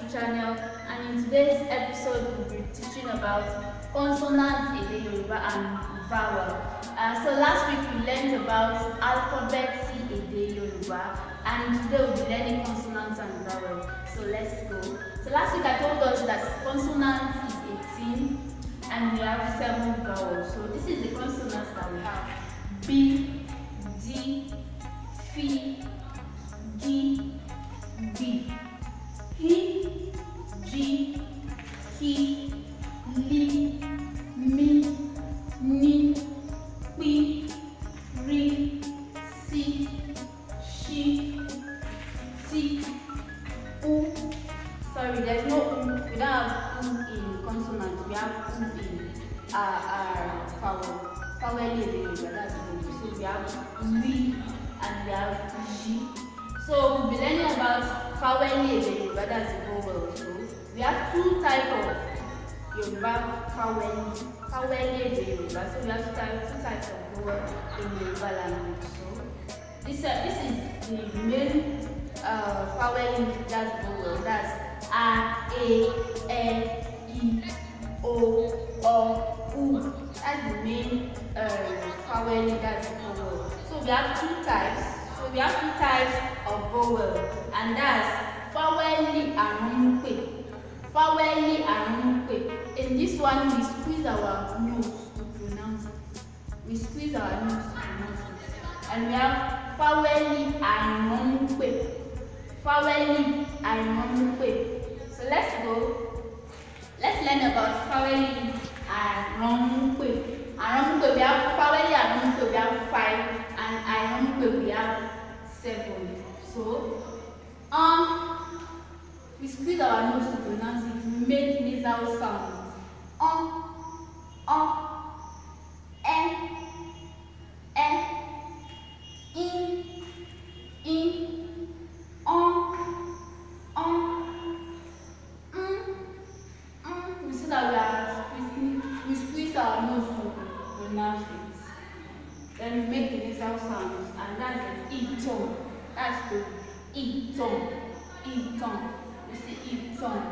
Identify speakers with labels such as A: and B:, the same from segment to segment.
A: YouTube channel, and in today's episode we'll be teaching about consonants in Yorùbá and vowel. So last week we learned about alphabet in Yorùbá, and today we'll be learning consonants and vowel. So let's go. So last week I told us that consonants is 18 and we have 7 vowels. So this is the consonants that we have: B, D, F, G, B, H, G, K, L, M, N, P, R, C, Sh, T, U. Sorry, there's no U. We don't have U in consonants. We have U in our vowel. Vowel is that's it. So we have V and we have G. So we'll be learning about vowel Yorùbá, that's the vowel. So we have 2 types of Yorùbá vowel Yorùbá. So we have 2 types of vowel in Yorùbá language. So this is the main vowel, that's vowel. That's A, E, O, U. That's the main vowel, that's vowel. So we have 2 types. So we have 2 types of vowel, and that's vowel and rumpe. Vowel and rumpe. In this one, we squeeze our nose to pronounce it. We squeeze our nose to pronounce it. And we have vowel and rumpe. Vowel and rumpe. So let's go. Let's learn about vowel and rumpe. And rumpe, we have vowel and rumpe, we have 5, and rumpe, we have 7. So, we squeeze our nose to pronounce it. We make nasal sounds. We see that we squeeze our nose to pronounce it. Then we make the nasal sounds, and that's the E-tone. That's the E-tone. E-tone. You see E-tone.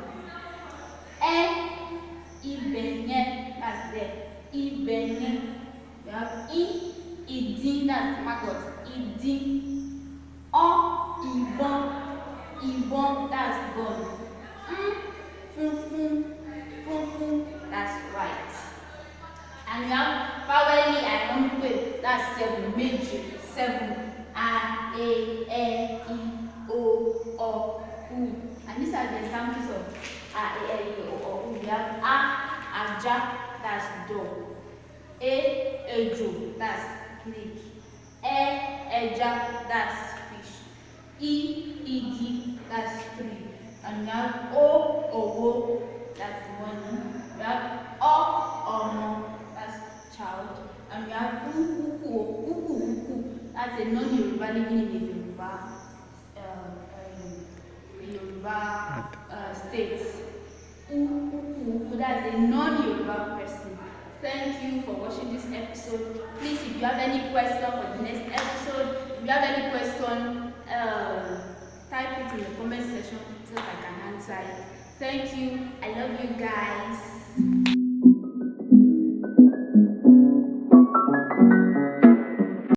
A: Ibenye. That's there. Ibenye. We have Idin. That's maggot. Idin. Ibon. Ibon. That's gone. Funfun. Funfun. That's right. And we have vowel and rumpe, that's 7, major, 7. A, E, I, O, U. And these are the examples of A, E, O, U. We have Aja, that's dog. Ejo, that's snake. Eja, that's fish. Igi, that's tree. And we have Owo, that's money. We have Omo, child, and we have uku, that's a non-Yoruba living in the Yoruba states. Uku, that's a non-Yoruba person. Thank you for watching this episode. Please, if you have any question for the next episode, if you have any question, type it in the comment section so that I can answer it. Thank you. I love you guys.